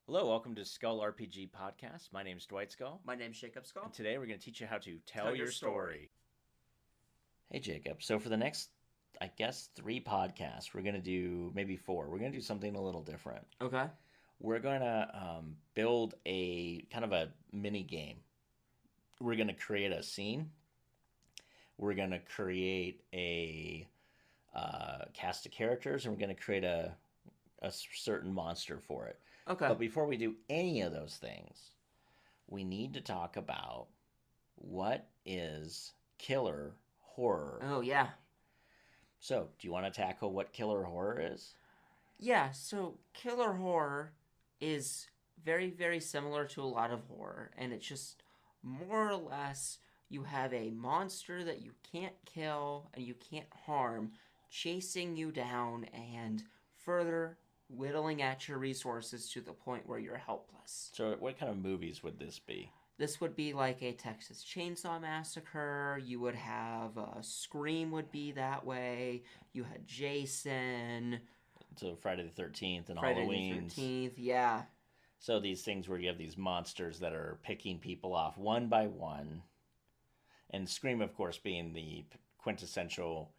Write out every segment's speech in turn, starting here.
Hello, welcome to Scull RPG Podcast. My name's Dwight Scull. My name's Jacob Scull. And today we're going to teach you how to tell your story. Hey, Jacob. So for the next, 3 podcasts, we're going to do, maybe 4, we're going to do something a little different. Okay. We're going to build a kind of a mini game. We're going to create a scene. We're going to create a cast of characters, and we're going to create a certain monster for it. Okay. But before we do any of those things, we need to talk about what is killer horror. Oh, yeah. So, do you want to tackle what killer horror is? Yeah, so killer horror is very, very similar to a lot of horror, and it's just more or less you have a monster that you can't kill and you can't harm chasing you down and further whittling at your resources to the point where you're helpless. So, what kind of movies would this be? This would be like a Texas Chainsaw Massacre. You would have Scream would be that way. You had Jason. So, Friday the 13th and Friday Halloween. the 13th, yeah. So, these things where you have these monsters that are picking people off one by one. And Scream, of course, being the quintessential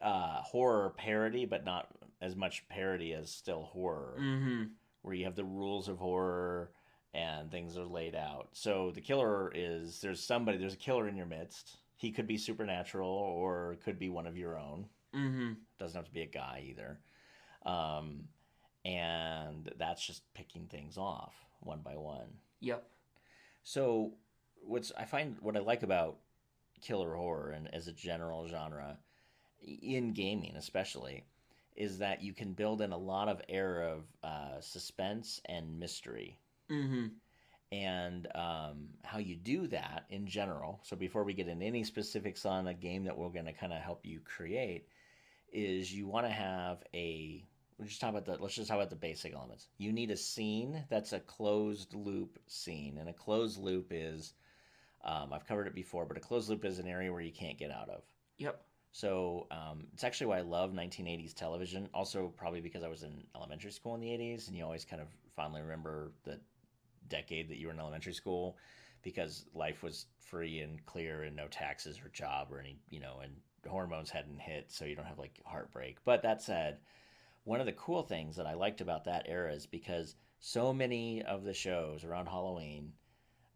horror parody, but not as much parody as still horror. Mm-hmm. Where you have the rules of horror and things are laid out. So the killer is there's a killer in your midst. He could be supernatural or it could be one of your own. Mm-hmm. Doesn't have to be a guy either. And that's just picking things off one by one. Yep. So what I like about killer horror and as a general genre in gaming especially is that you can build in a lot of air of suspense and mystery. Mm-hmm. And how you do that in general. So before we get into any specifics on a game that we're going to kind of help you create, is you want to have let's just talk about the basic elements. You need a scene that's a closed loop scene, and a closed loop is I've covered it before, but a closed loop is an area where you can't get out of. Yep. So it's actually why I love 1980s television. Also, probably because I was in elementary school in the 80s, and you always kind of fondly remember the decade that you were in elementary school because life was free and clear and no taxes or job or any, and hormones hadn't hit, so you don't have like heartbreak. But that said, one of the cool things that I liked about that era is because so many of the shows around Halloween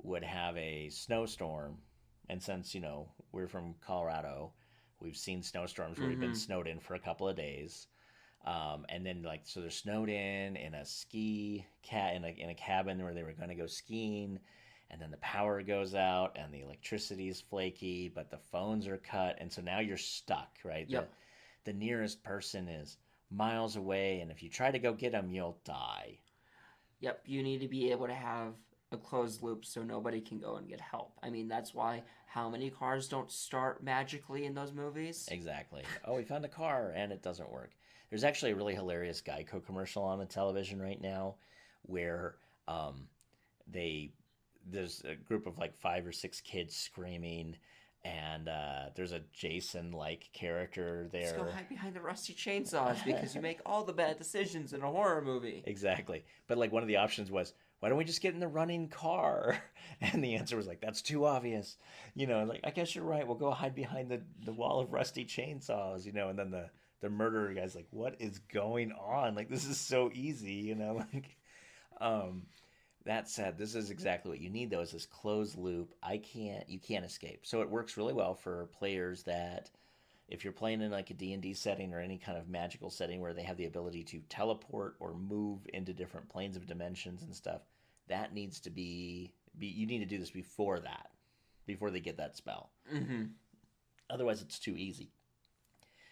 would have a snowstorm. And since, we're from Colorado, we've seen snowstorms where we've been snowed in for a couple of days. And then so they're snowed in a in a cabin where they were going to go skiing, and then the power goes out and the electricity is flaky, but the phones are cut, and so now you're stuck, right? Yep. The nearest person is miles away, and if you try to go get them, you'll die. Yep. You need to be able to have a closed loop so nobody can go and get help. I mean, that's why how many cars don't start magically in those movies? Exactly. Oh, we found a car and it doesn't work. There's actually a really hilarious Geico commercial on the television right now where there's a group of like 5 or 6 kids screaming, and there's a Jason-like character there. Just go hide behind the rusty chainsaws because you make all the bad decisions in a horror movie. Exactly. But like one of the options was, why don't we just get in the running car? And the answer was like, that's too obvious. Like, I guess you're right. We'll go hide behind the wall of rusty chainsaws, and then the murderer guy's like, what is going on? Like, this is so easy, like, that said, this is exactly what you need though, is this closed loop. You can't escape. So it works really well for players that if you're playing in like a D&D setting or any kind of magical setting where they have the ability to teleport or move into different planes of dimensions and stuff, that needs to be you need to do this before they get that spell. Mm-hmm. Otherwise, it's too easy.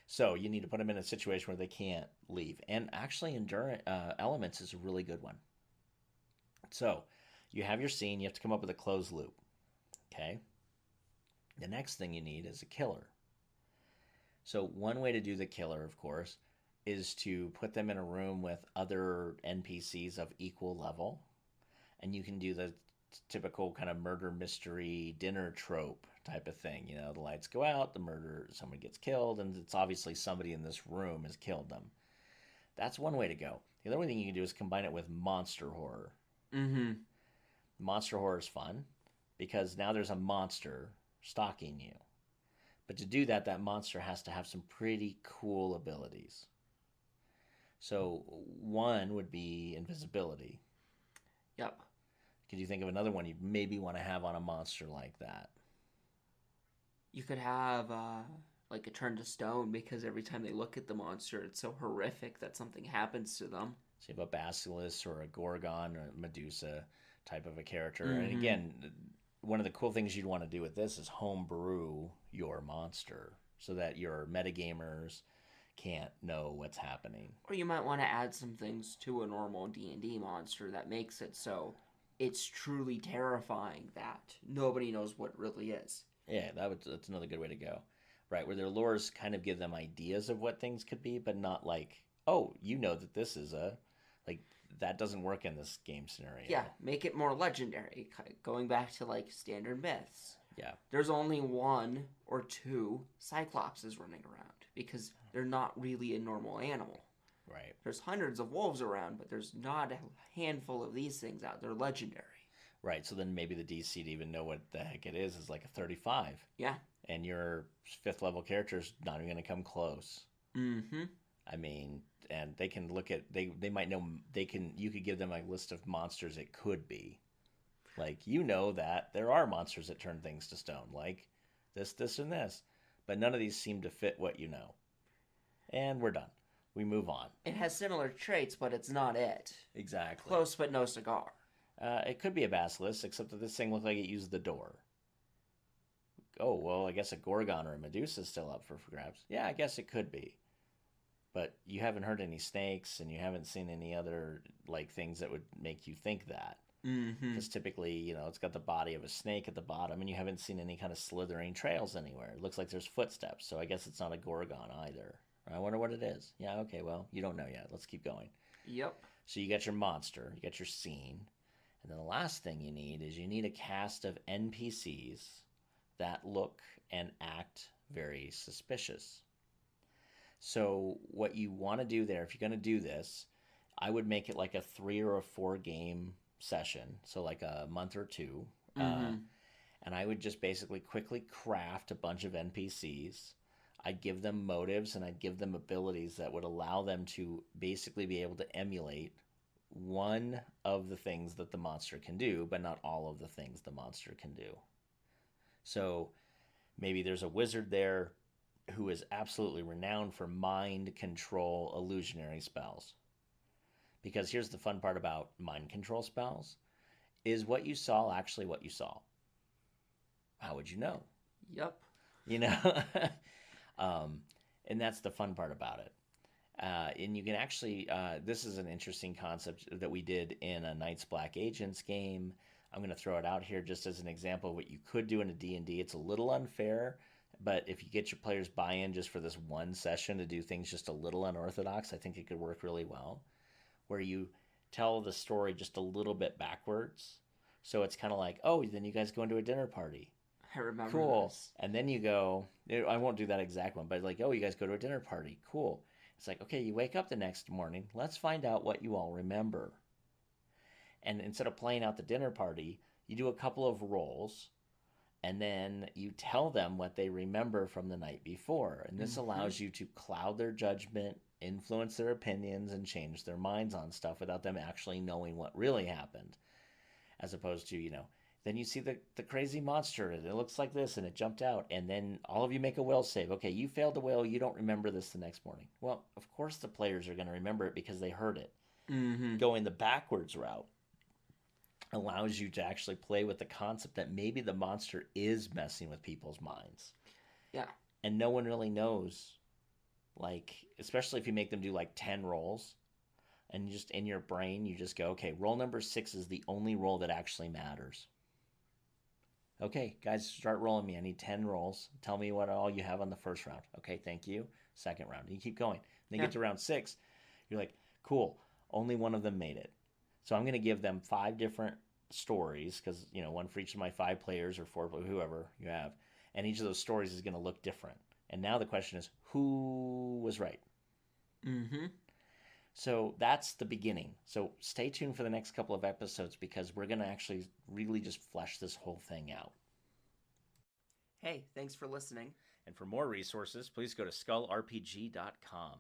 So you need to put them in a situation where they can't leave. And actually, Endurance Elements is a really good one. So you have your scene. You have to come up with a closed loop. Okay? The next thing you need is a killer. So one way to do the killer, of course, is to put them in a room with other NPCs of equal level. And you can do the typical kind of murder mystery dinner trope type of thing. The lights go out, someone gets killed, and it's obviously somebody in this room has killed them. That's one way to go. The other thing you can do is combine it with monster horror. Mm-hmm. Monster horror is fun because now there's a monster stalking you. But to do that, that monster has to have some pretty cool abilities. So one would be invisibility. Yep. Could you think of another one you maybe want to have on a monster like that? You could have like a turn to stone because every time they look at the monster, it's so horrific that something happens to them. So you have a basilisk or a gorgon or a Medusa type of a character. And Mm-hmm. again, one of the cool things you'd want to do with this is homebrew your monster so that your metagamers can't know what's happening. Or you might want to add some things to a normal D&D monster that makes it so it's truly terrifying that nobody knows what it really is. Yeah, that's another good way to go. Right, where their lures kind of give them ideas of what things could be, but not like, oh, you know that this is a like that doesn't work in this game scenario. Yeah, make it more legendary. Going back to like standard myths. Yeah. There's only one or two Cyclopses running around because they're not really a normal animal. Right. There's hundreds of wolves around, but there's not a handful of these things out. They're legendary. Right. So then maybe the DC to even know what the heck it is like a 35. Yeah. And your 5th level character's not even going to come close. Mm-hmm. I mean, and they can look at they might know you could give them a list of monsters it could be. Like, you know that there are monsters that turn things to stone, like this, and this. But none of these seem to fit what you know. And we're done. We move on. It has similar traits, but it's not it. Exactly. Close, but no cigar. It could be a basilisk, except that this thing looked like it used the door. Oh, well, I guess a gorgon or a Medusa is still up for grabs. Yeah, I guess it could be. But you haven't heard any snakes, and you haven't seen any other like things that would make you think that. Mm-hmm. Because typically, it's got the body of a snake at the bottom, and you haven't seen any kind of slithering trails anywhere. It looks like there's footsteps, so I guess it's not a gorgon either. I wonder what it is. Yeah, okay, well, you don't know yet. Let's keep going. Yep. So you got your monster, you got your scene, and then the last thing you need is you need a cast of NPCs that look and act very suspicious. So what you want to do there, if you're going to do this, I would make it like a 3 or a 4 game session, so like a month or 2. Mm-hmm. And I would just basically quickly craft a bunch of NPCs. I'd give them motives and I'd give them abilities that would allow them to basically be able to emulate one of the things that the monster can do, but not all of the things the monster can do. So maybe there's a wizard there who is absolutely renowned for mind control illusionary spells. Because here's the fun part about mind control spells, is what you saw actually what you saw? How would you know? Yep. And that's the fun part about it. And you can actually, this is an interesting concept that we did in a Knights Black Agents game. I'm going to throw it out here just as an example of what you could do in a D&D. It's a little unfair, but if you get your players buy-in just for this one session to do things just a little unorthodox, I think it could work really well. Where you tell the story just a little bit backwards. So it's kind of like, oh, then you guys go into a dinner party. I remember Cool. this. And then you go, I won't do that exact one, but like, oh, you guys go to a dinner party. Cool. It's like, okay, you wake up the next morning. Let's find out what you all remember. And instead of playing out the dinner party, you do a couple of rolls, and then you tell them what they remember from the night before. And this allows you to cloud their judgment, influence their opinions, and change their minds on stuff without them actually knowing what really happened. As opposed to, then you see the crazy monster, and it looks like this, and it jumped out, and then all of you make a will save. Okay, you failed the will, you don't remember this the next morning. Well, of course the players are going to remember it because they heard it. Mm-hmm. Going the backwards route allows you to actually play with the concept that maybe the monster is messing with people's minds. Yeah. And no one really knows, like, especially if you make them do like 10 rolls, and you just in your brain, you just go, okay, roll number 6 is the only roll that actually matters. Okay, guys, start rolling me. I need 10 rolls. Tell me what all you have on the first round. Okay, thank you. Second round. And you keep going. Then you get to round 6. You're like, cool, only one of them made it. So I'm going to give them 5 different stories, because, one for each of my 5 players or 4, whoever you have. And each of those stories is going to look different. And now the question is, who was right? Mm-hmm. So that's the beginning. So stay tuned for the next couple of episodes because we're going to actually really just flesh this whole thing out. Hey, thanks for listening. And for more resources, please go to skullrpg.com.